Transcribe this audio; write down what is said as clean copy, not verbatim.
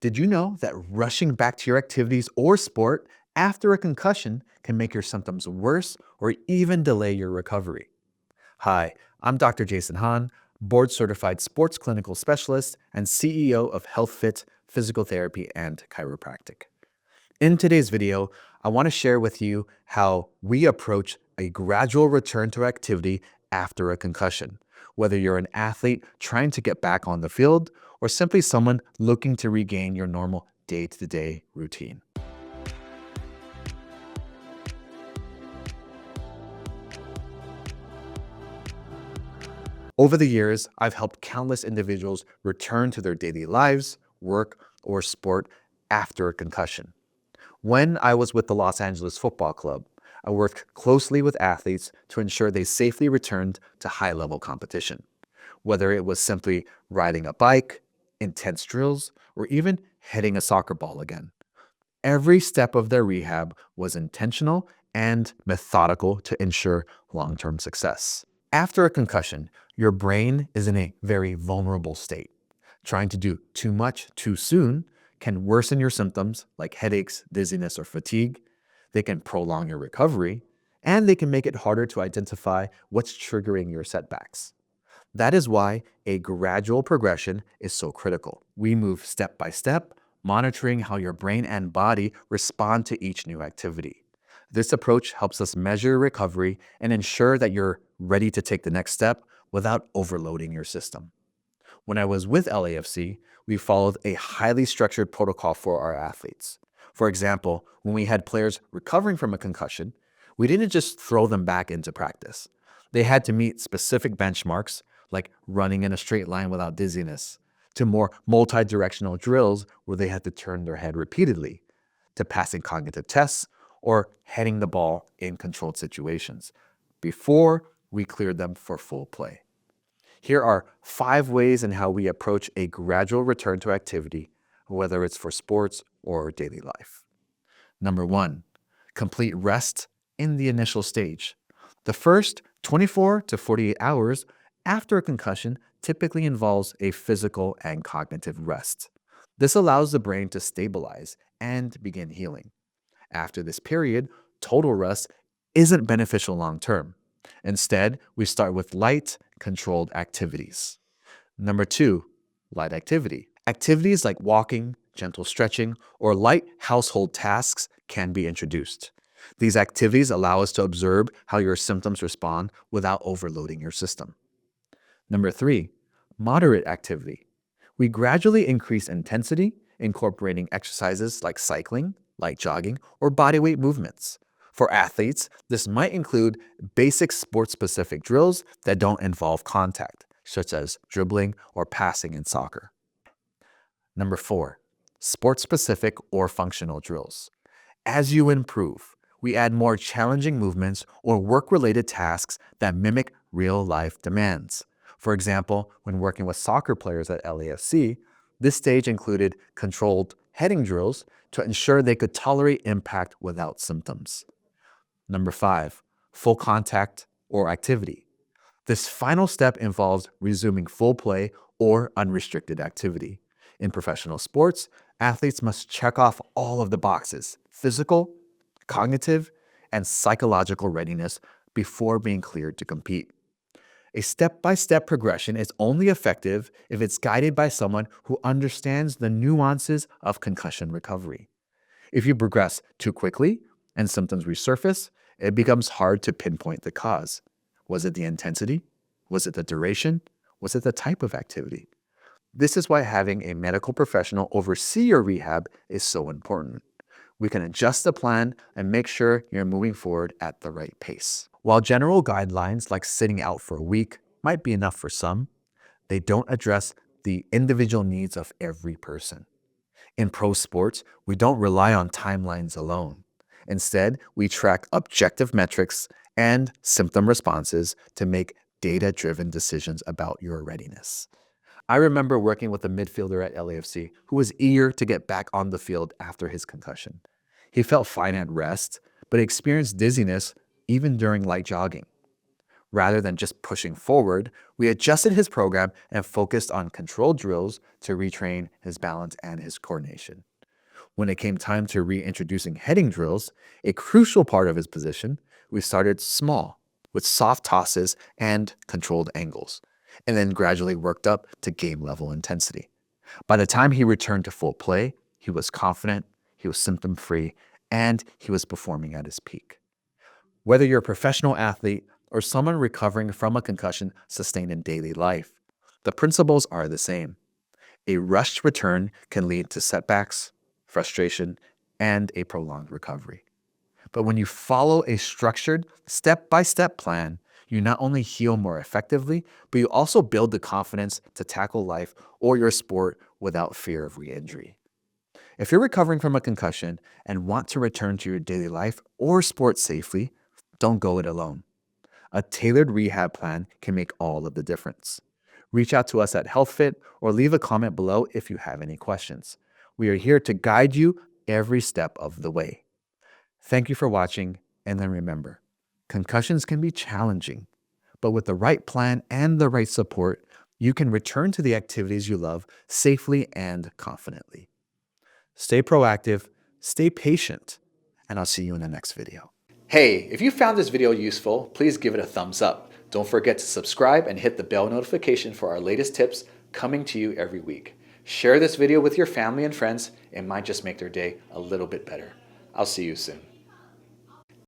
Did you know that rushing back to your activities or sport after a concussion can make your symptoms worse or even delay your recovery? Hi, I'm Dr. Jason Hahn, board certified sports clinical specialist and CEO of HealthFit Physical Therapy and Chiropractic. In today's video, I want to share with you how we approach a gradual return to activity after a concussion, whether you're an athlete trying to get back on the field or simply someone looking to regain your normal day-to-day routine. Over the years, I've helped countless individuals return to their daily lives, work, or sport after a concussion. When I was with the Los Angeles Football Club, I worked closely with athletes to ensure they safely returned to high-level competition. Whether it was simply riding a bike, intense drills, or even hitting a soccer ball again. Every step of their rehab was intentional and methodical to ensure long-term success. After a concussion, your brain is in a very vulnerable state. Trying to do too much too soon can worsen your symptoms like headaches, dizziness, or fatigue. They can prolong your recovery, and they can make it harder to identify what's triggering your setbacks. That is why a gradual progression is so critical. We move step by step, monitoring how your brain and body respond to each new activity. This approach helps us measure recovery and ensure that you're ready to take the next step without overloading your system. When I was with LAFC, we followed a highly structured protocol for our athletes. For example, when we had players recovering from a concussion, we didn't just throw them back into practice. They had to meet specific benchmarks, like running in a straight line without dizziness, to more multi-directional drills where they had to turn their head repeatedly, to passing cognitive tests or heading the ball in controlled situations, before we cleared them for full play. Here are 5 ways in how we approach a gradual return to activity, whether it's for sports or daily life. Number 1, complete rest in the initial stage. The first 24 to 48 hours after a concussion typically involves a physical and cognitive rest. This allows the brain to stabilize and begin healing. After this period, total rest isn't beneficial long term. Instead, we start with light, controlled activities. Number 2, light activity. Activities like walking, gentle stretching, or light household tasks can be introduced. These activities allow us to observe how your symptoms respond without overloading your system. Number 3, moderate activity. We gradually increase intensity, incorporating exercises like cycling, light jogging, or bodyweight movements. For athletes, this might include basic sport-specific drills that don't involve contact, such as dribbling or passing in soccer. Number 4, sport-specific or functional drills. As you improve, we add more challenging movements or work-related tasks that mimic real-life demands. For example, when working with soccer players at LAFC, this stage included controlled heading drills to ensure they could tolerate impact without symptoms. Number 5, full contact or activity. This final step involves resuming full play or unrestricted activity. In professional sports, athletes must check off all of the boxes: physical, cognitive, and psychological readiness before being cleared to compete. A step-by-step progression is only effective if it's guided by someone who understands the nuances of concussion recovery. If you progress too quickly and symptoms resurface, it becomes hard to pinpoint the cause. Was it the intensity? Was it the duration? Was it the type of activity? This is why having a medical professional oversee your rehab is so important. We can adjust the plan and make sure you're moving forward at the right pace. While general guidelines like sitting out for a week might be enough for some, they don't address the individual needs of every person. In pro sports, we don't rely on timelines alone. Instead, we track objective metrics and symptom responses to make data-driven decisions about your readiness. I remember working with a midfielder at LAFC who was eager to get back on the field after his concussion. He felt fine at rest, but experienced dizziness even during light jogging. Rather than just pushing forward, we adjusted his program and focused on controlled drills to retrain his balance and his coordination. When it came time to reintroducing heading drills, a crucial part of his position, we started small with soft tosses and controlled angles, and then gradually worked up to game level intensity. By the time he returned to full play, he was confident, he was symptom free, and he was performing at his peak. Whether you're a professional athlete or someone recovering from a concussion sustained in daily life, the principles are the same. A rushed return can lead to setbacks, frustration, and a prolonged recovery. But when you follow a structured, step by step plan, you not only heal more effectively, but you also build the confidence to tackle life or your sport without fear of re injury. If you're recovering from a concussion and want to return to your daily life or sport safely, don't go it alone. A tailored rehab plan can make all of the difference. Reach out to us at HealthFit or leave a comment below if you have any questions. We are here to guide you every step of the way. Thank you for watching, and then remember, concussions can be challenging, but with the right plan and the right support, you can return to the activities you love safely and confidently. Stay proactive, stay patient, and I'll see you in the next video. Hey, if you found this video useful, please give it a thumbs up. Don't forget to subscribe and hit the bell notification for our latest tips coming to you every week. Share this video with your family and friends. It might just make their day a little bit better. I'll see you soon.